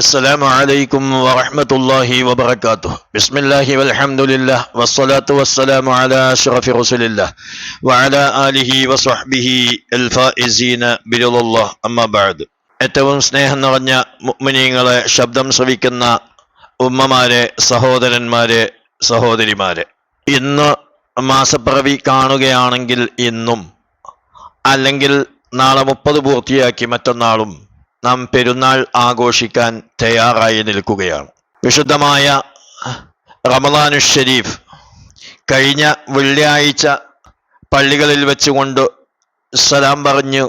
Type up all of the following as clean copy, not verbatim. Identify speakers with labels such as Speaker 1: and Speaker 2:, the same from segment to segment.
Speaker 1: السلام عليكم ورحمة الله وبركاته. بسم الله والحمد لله والصلاة والسلام على أشرف رسول الله وعلى آله وصحبه الفائزين برضا الله أما بعد. ഏറ്റവും സ്നേഹം നിറഞ്ഞ മുഅ്മിനീങ്ങളെ, ശബ്ദം ശ്രവിക്കുന്ന ഉമ്മമാരെ, സഹോദരന്മാരെ, സഹോദരിമാരെ, ഇന്ന് മാസപ്പിറവി കാണുകയാണെങ്കിൽ ഇന്നും, അല്ലെങ്കിൽ നാളെ 30 പൂർത്തിയാക്കി മറ്റന്നാളും നാം പെരുന്നാൾ ആഘോഷിക്കാൻ തയ്യാറായി നിൽക്കുകയാണ്. വിശുദ്ധമായ റമദാനു ഷരീഫ് കഴിഞ്ഞ വെള്ളിയാഴ്ച പള്ളികളിൽ വെച്ചുകൊണ്ട് സലാം പറഞ്ഞു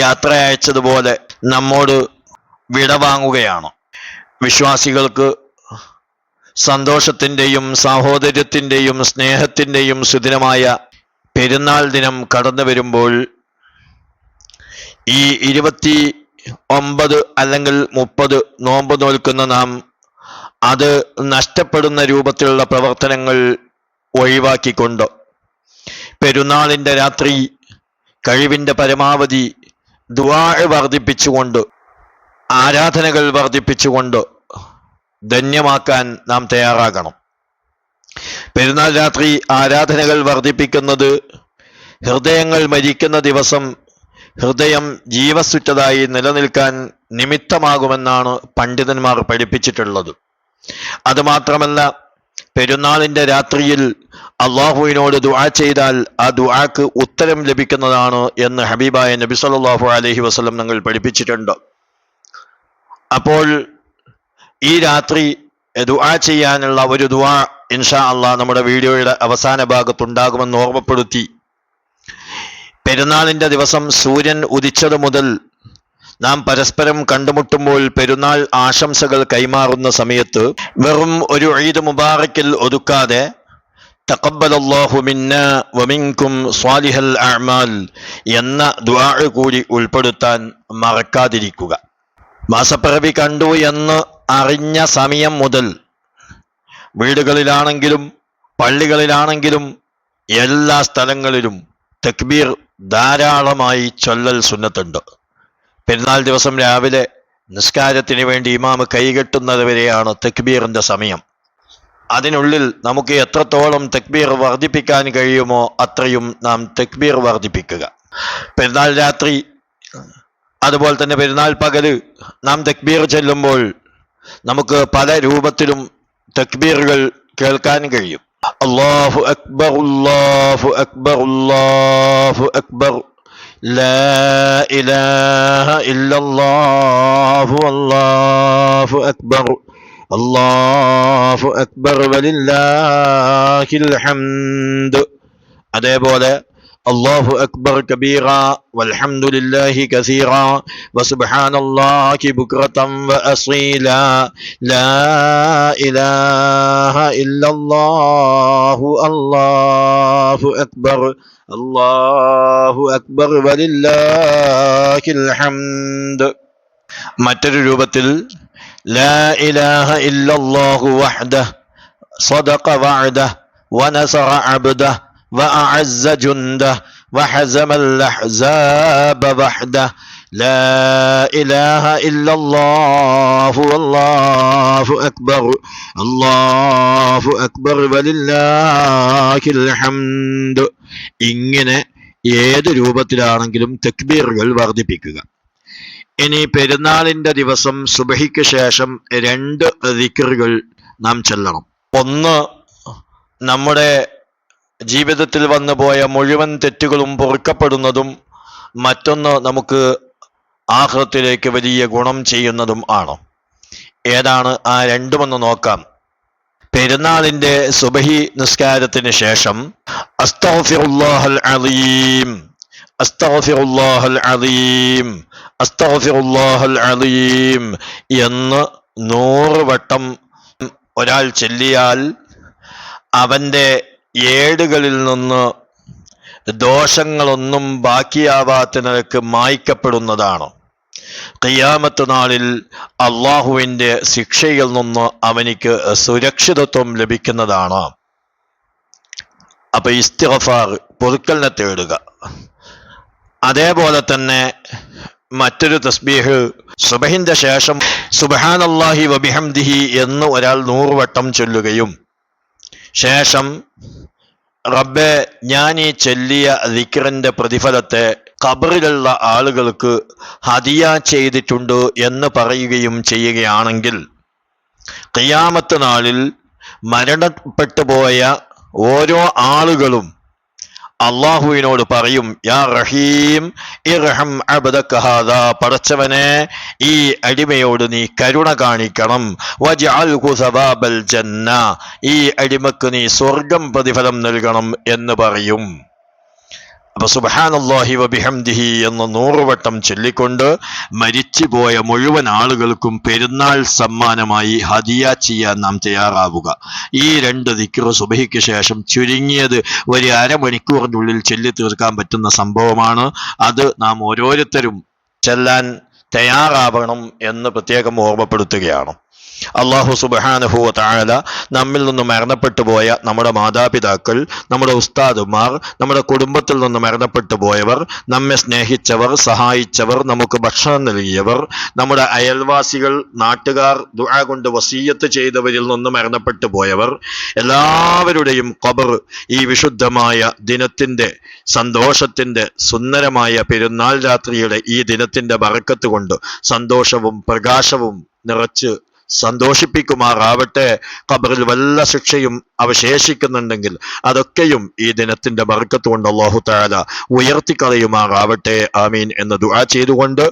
Speaker 1: യാത്ര അയച്ചതുപോലെ നമ്മോട് വിട വാങ്ങുകയാണ്. വിശ്വാസികൾക്ക് സന്തോഷത്തിൻ്റെയും സാഹോദര്യത്തിൻ്റെയും സ്നേഹത്തിൻ്റെയും സുദിനമായ പെരുന്നാൾ ദിനം കടന്നു വരുമ്പോൾ ഈ 29 അല്ലെങ്കിൽ 30 നോമ്പ് നോൽക്കുന്ന നാം അത് നഷ്ടപ്പെടുന്ന രൂപത്തിലുള്ള പ്രവർത്തനങ്ങൾ ഒഴിവാക്കിക്കൊണ്ട് പെരുന്നാളിൻ്റെ രാത്രി കഴിവിൻ്റെ പരമാവധി ദുആ വർദ്ധിപ്പിച്ചുകൊണ്ട്, ആരാധനകൾ വർദ്ധിപ്പിച്ചുകൊണ്ട് ധന്യമാക്കാൻ നാം തയ്യാറാകണം. പെരുന്നാൾ രാത്രി ആരാധനകൾ വർദ്ധിപ്പിക്കുന്നത് ഹൃദയങ്ങൾ മരിക്കുന്ന ദിവസം ഹൃദയം ജീവസുറ്റതായി നിലനിൽക്കാൻ നിമിത്തമാകുമെന്നാണ് പണ്ഡിതന്മാർ പഠിപ്പിച്ചിട്ടുള്ളത്. അതുമാത്രമല്ല, പെരുന്നാളിൻ്റെ രാത്രിയിൽ അള്ളാഹുവിനോട് ദുആ ചെയ്താൽ ആ ദുആക്ക് ഉത്തരം ലഭിക്കുന്നതാണ് എന്ന് ഹബീബായ നബി സല്ലല്ലാഹു അലൈഹി വസല്ലം ഞങ്ങൾ പഠിപ്പിച്ചിട്ടുണ്ട്. അപ്പോൾ ഈ രാത്രി ദുആ ചെയ്യാനുള്ള ഒരു ദുആ ഇൻഷാ അള്ളാഹ് നമ്മുടെ വീഡിയോയുടെ അവസാന ഭാഗത്തുണ്ടാകുമെന്ന് ഓർമ്മപ്പെടുത്തി, പെരുന്നാളിൻ്റെ ദിവസം സൂര്യൻ ഉദിച്ചത് മുതൽ നാം പരസ്പരം കണ്ടുമുട്ടുമ്പോൾ പെരുന്നാൾ ആശംസകൾ കൈമാറുന്ന സമയത്ത് വെറും ഒരു ഈദ് മുബാറക്കിൽ ഒതുക്കാതെ തഖബ്ബലല്ലാഹു മിന്നാ വമിൻകും സ്വാലിഹൽ അഅ്മാൽ എന്ന ദുആ കൂടി ഉൾപ്പെടുത്താൻ മറക്കാതിരിക്കുക. മാസപ്പിറവി കണ്ടു എന്ന് അറിഞ്ഞ സമയം മുതൽ വീടുകളിലാണെങ്കിലും പള്ളികളിലാണെങ്കിലും എല്ലാ സ്ഥലങ്ങളിലും തക്ബീർ ധാരാളമായി ചൊല്ലൽ സുന്നത്തുണ്ട്. പെരുന്നാൾ ദിവസം രാവിലെ നിസ്കാരത്തിന് വേണ്ടി ഇമാമ് കൈകെട്ടുന്നത് വരെയാണ് തക്ബീറിന്റെ സമയം. അതിനുള്ളിൽ നമുക്ക് എത്രത്തോളം തക്ബീർ വർദ്ധിപ്പിക്കാൻ കഴിയുമോ അത്രയും നാം തക്ബീർ വർദ്ധിപ്പിക്കുക. പെരുന്നാൾ രാത്രി അതുപോലെ തന്നെ പെരുന്നാൾ പകല് നാം തക്ബീർ ചൊല്ലുമ്പോൾ നമുക്ക് പല രൂപത്തിലും തക്ബീറുകൾ കേൾക്കാൻ കഴിയും. അല്ലാഹു അക്ബർ, അല്ലാഹു അക്ബർ, അല്ലാഹു അക്ബർ, ലാ ഇലാഹ ഇല്ലല്ലാഹു, അല്ലാഹു അക്ബർ, അല്ലാഹു അക്ബർ വലില്ലാഹിൽ ഹംദ്. അതേപോലെ അല്ലാഹു അക്ബർ കബീറ വൽഹംദുലില്ലാഹി കസീറ വസുബ്ഹാനല്ലാഹി ബുക്റതൻ വഅസീല, ലാ ഇലാഹ ഇല്ലല്ലാഹു, അല്ലാഹു അക്ബർ, അല്ലാഹു അക്ബർ വലില്ലാഹിൽ ഹംദ്. മറ്റൊരു രൂപത്തിൽ ലാ ഇലാഹ ഇല്ലല്ലാഹു വഹ്ദഹു സദഖ വഅദഹു വനസറ അബ്ദഹു وأعز جنده وحزم الأحزاب وحده لا إله إلا الله والله أكبر الله أكبر ولله الحمد. ഇങ്ങനെ ഏത് രൂപത്തിലാണെങ്കിലും തക്ബീറുകൾ വർദ്ധിപ്പിക്കുക. ഇനി പെരുന്നാളിൻ്റെ ദിവസം സുബഹിക്ക് ശേഷം 2 ദിക്റുകൾ നാം ചൊല്ലണം. ഒന്ന്, നമ്മുടെ ജീവിതത്തിൽ വന്നു പോയ മുഴുവൻ തെറ്റുകളും പൊറുക്കപ്പെടുന്നതും മറ്റൊന്ന് നമുക്ക് ആഖിറത്തിലേക്ക് വലിയ ഗുണം ചെയ്യുന്നതും ആണ്. ഏതാണ് ആ രണ്ടുമെന്ന് നോക്കാം. പെരുന്നാളിൻ്റെ സുബഹി നിസ്കാരത്തിന് ശേഷം അസ്തഗ്ഫിറുല്ലാഹൽ അലീം, അസ്തഗ്ഫിറുല്ലാഹൽ അലീം, അസ്തഗ്ഫിറുല്ലാഹൽ അലീം എന്ന് 100 വട്ടം ഒരാൾ ചൊല്ലിയാൽ അവൻ്റെ ഏടുകളിൽ നിന്ന് ദോഷങ്ങളൊന്നും ബാക്കിയാവാത്ത നിലക്ക് മായ്ക്കപ്പെടുന്നതാണ്. ഖിയാമത്ത് നാളിൽ അള്ളാഹുവിൻ്റെ ശിക്ഷയിൽ നിന്ന് അവനിക്ക് സുരക്ഷിതത്വം ലഭിക്കുന്നതാണ്. അപ്പൊ ഇസ്തിഗ്ഫാർ, പൊറുക്കലിനെ തേടുക. അതേപോലെ തന്നെ മറ്റൊരു തസ്ബീഹ് സുബഹിന്റെ ശേഷം സുബ്ഹാനല്ലാഹി വബിഹംദിഹി എന്ന് ഒരാൾ 100 വട്ടം ചൊല്ലുകയും ശേഷം റബ്ബേ ഞാൻ ഈ ചൊല്ലിയ ദിക്റിന്റെ പ്രതിഫലത്തെ ഖബറിലുള്ള ആളുകൾക്ക് ഹദിയ ചെയ്തിട്ടുണ്ട് എന്ന് പറയുകയും ചെയ്യുകയാണെങ്കിൽ ഖിയാമത്ത് നാളിൽ മരണപ്പെട്ടു പോയ ഓരോ ആളുകളും അള്ളാഹുവിനോട് പറയും, യാ റഹീം ഇർഹം അബ്ദക ഹാദാ, പടച്ചവനെ ഈ അടിമയോട് നീ കരുണ കാണിക്കണം, വജ്അൽഹു സവാബൽ ജന്ന, ഈ അടിമക്ക് നീ സ്വർഗം പ്രതിഫലം നൽകണം എന്ന് പറയും. അപ്പൊ സുബ്ഹാനല്ലാഹി വബിഹംദിഹി എന്ന് 100 വട്ടം ചൊല്ലിക്കൊണ്ട് മരിച്ചുപോയ മുഴുവൻ ആളുകൾക്കും പെരുന്നാൾ സമ്മാനമായി ഹദിയ ചെയ്യാൻ നാം തയ്യാറാവുക. ഈ 2 ദിക്ർ സുബഹിക്ക് ശേഷം ചുരുങ്ങിയത് ഒരു അരമണിക്കൂറിനുള്ളിൽ ചൊല്ലി തീർക്കാൻ പറ്റുന്ന സംഭവമാണ്. അത് നാം ഓരോരുത്തരും ചെല്ലാൻ തയ്യാറാവണം എന്ന് പ്രത്യേകം ഓർമ്മപ്പെടുത്തുകയാണ്. അള്ളാഹു സുബ്ഹാനഹു വ തആല നമ്മിൽ നിന്ന് മരണപ്പെട്ടു പോയ നമ്മുടെ മാതാപിതാക്കൾ, നമ്മുടെ ഉസ്താദുമാർ, നമ്മുടെ കുടുംബത്തിൽ നിന്ന് മരണപ്പെട്ടു പോയവർ, നമ്മെ സ്നേഹിച്ചവർ, സഹായിച്ചവർ, നമുക്ക് ഭക്ഷണം നൽകിയവർ, നമ്മുടെ അയൽവാസികൾ, നാട്ടുകാർ, ദുആ കൊണ്ട് വസിയ്യത്ത് ചെയ്തവരിൽ നിന്ന് മരണപ്പെട്ടു പോയവർ എല്ലാവരുടെയും ഖബർ ഈ വിശുദ്ധമായ ദിനത്തിന്റെ സന്തോഷത്തിന്റെ സുന്ദരമായ പെരുന്നാൾ രാത്രിയുടെ ഈ ദിനത്തിന്റെ ബറക്കത്ത് കൊണ്ട് സന്തോഷവും പ്രകാശവും നിറച്ച് സന്തോഷിപ്പിക്കുമാറാവട്ടെ. ഖബറിൽ വല്ല ശിക്ഷയും അവശേഷിക്കുന്നുണ്ടെങ്കിൽ അതൊക്കെയും ഈ ദിനത്തിന്റെ ബർക്കത്ത് കൊണ്ട് അല്ലാഹു തആല ഉയർത്തിക്കളയുമാറാവട്ടെ. ആമീൻ എന്ന് ദുആ ചെയ്തുകൊണ്ട്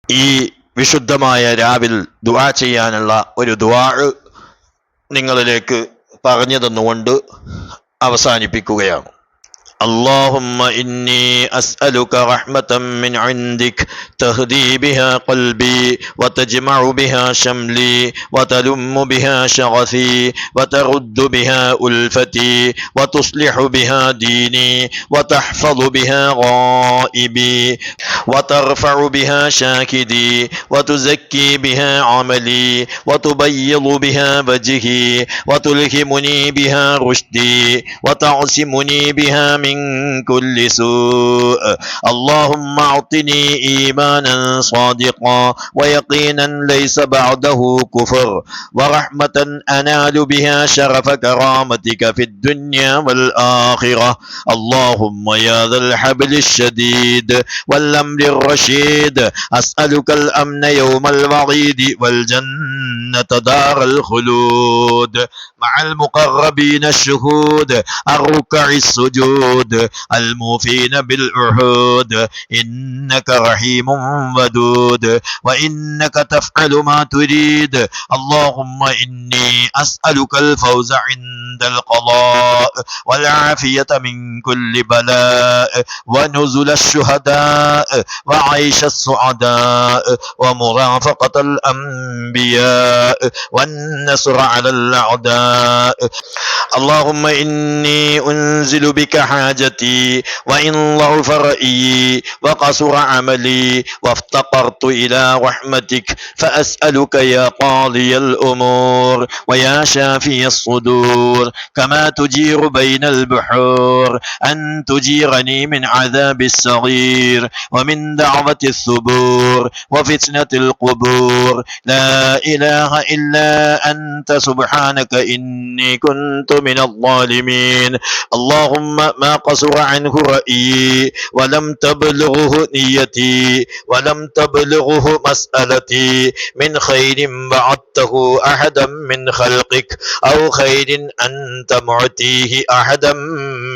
Speaker 1: ഈ വിശുദ്ധമായ രാവിൽ ദുആ ചെയ്യാനുള്ള ഒരു ദുആ നിങ്ങളിലേക്ക് പറഞ്ഞു തന്നുകൊണ്ട് അവസാനിപ്പിക്കുകയാണ്. اللهم إني أسألك رحمة من عندك تهدي بها قلبي وتجمع بها شملي وتلم بها شغفي وترد بها ألفتي وتصلح بها ديني وتحفظ بها غائبي وترفع بها شاكدي وتزكي بها عملي وتبيض بها وجهي وتلهمني بها رشدي وتعصمني بها من كل سوء. اللهم اعطني ايمانا صادقا ويقينا ليس بعده كفر ورحمة انال بها شرف كرامتك في الدنيا والاخرة. اللهم يا ذا الحبل الشديد والامر الرشيد اسالك الامن يوم الوعيد والجنة دار الخلود مع المقربين الشهود الركع السجود الموفين بالعهود. إنك رحيم ودود وإنك تفعل ما تريد. اللهم إني أسألك الفوز عند القضاء والعافية من كل بلاء ونزل الشهداء وعيش السعداء ومرافقة الأنبياء والنصر على الأعداء. اللهم إني أنزل بك حاجتي وإن ضعف رأيي وقصر عملي وافتقرت إلى رحمتك فأسألك يا قاضي الأمور ويا شافي الصدور كما تجير بين البحور أن تجيرني من عذاب الصغير ومن دعوة الثبور وفتنة القبور. لا إله إلا أنت سبحانك إني كنت من الظالمين. اللهم ما قصر عنه رأيي ولم تبلغه نيتي ولم تبلغه مسألتي من خير بعدته أحدا من خلقك أو خير أنت معتيه أحدا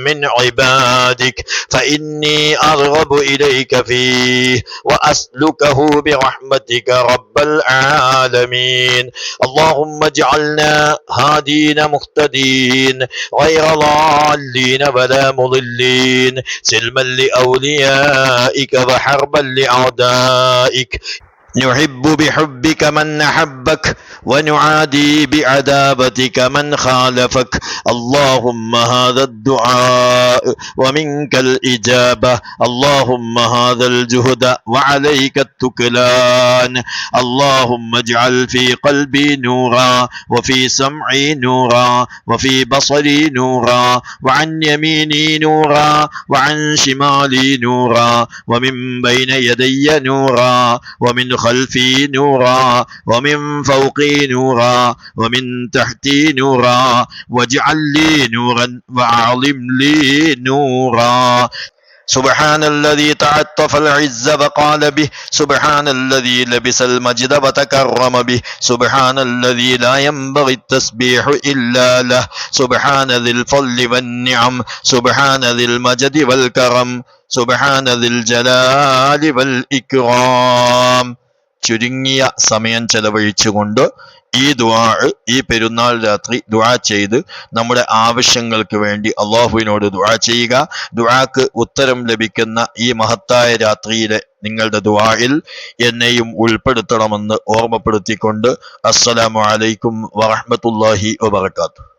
Speaker 1: من عبادك فإني أرغب إليك فيه وأسلكه برحمتك رب العالمين. اللهم اجعلنا هادين مهتدين غير ضالين ولا مضلين سلما لأوليائك وحربا لأعدائك نحب بحبك من أحبك ونعادي بعداوتك من خالفك اللهم هذا الدعاء ومنك الإجابة اللهم هذا الجهد وعليك التكلان اللهم اجعل في قلبي نورا وفي سمعي نورا وفي بصري نورا وعن يميني نورا وعن شمالي نورا ومن بين يدي نورا ومن خلفي نورا ومن فوقي نورا ومن تحتي نورا واجعل لي نورا وأعظم لي نورا سبحان الذي تعطف العز وقال به سبحان الذي لبس المجد وتكرم به سبحان الذي لا ينبغي التسبيح إلا له سبحان ذي الفضل والنعم سبحان ذي المجد والكرم سبحان ذي الجلال والإكرام ചുരുങ്ങിയ സമയം ചെലവഴിച്ചുകൊണ്ട് ഈ ദുആ ഈ പെരുന്നാൾ രാത്രി ദുആ ചെയ്ത് നമ്മുടെ ആവശ്യങ്ങൾക്ക് വേണ്ടി അള്ളാഹുവിനോട് ദുആ ചെയ്യുക. ദുആക്ക് ഉത്തരം ലഭിക്കുന്ന ഈ മഹത്തായ രാത്രിയിലെ നിങ്ങളുടെ ദുആയിൽ എന്നെയും ഉൾപ്പെടുത്തണമെന്ന് ഓർമ്മപ്പെടുത്തിക്കൊണ്ട് അസ്സലാമു അലൈക്കും വറഹ്മത്തുള്ളാഹി വബറകാതുഹു.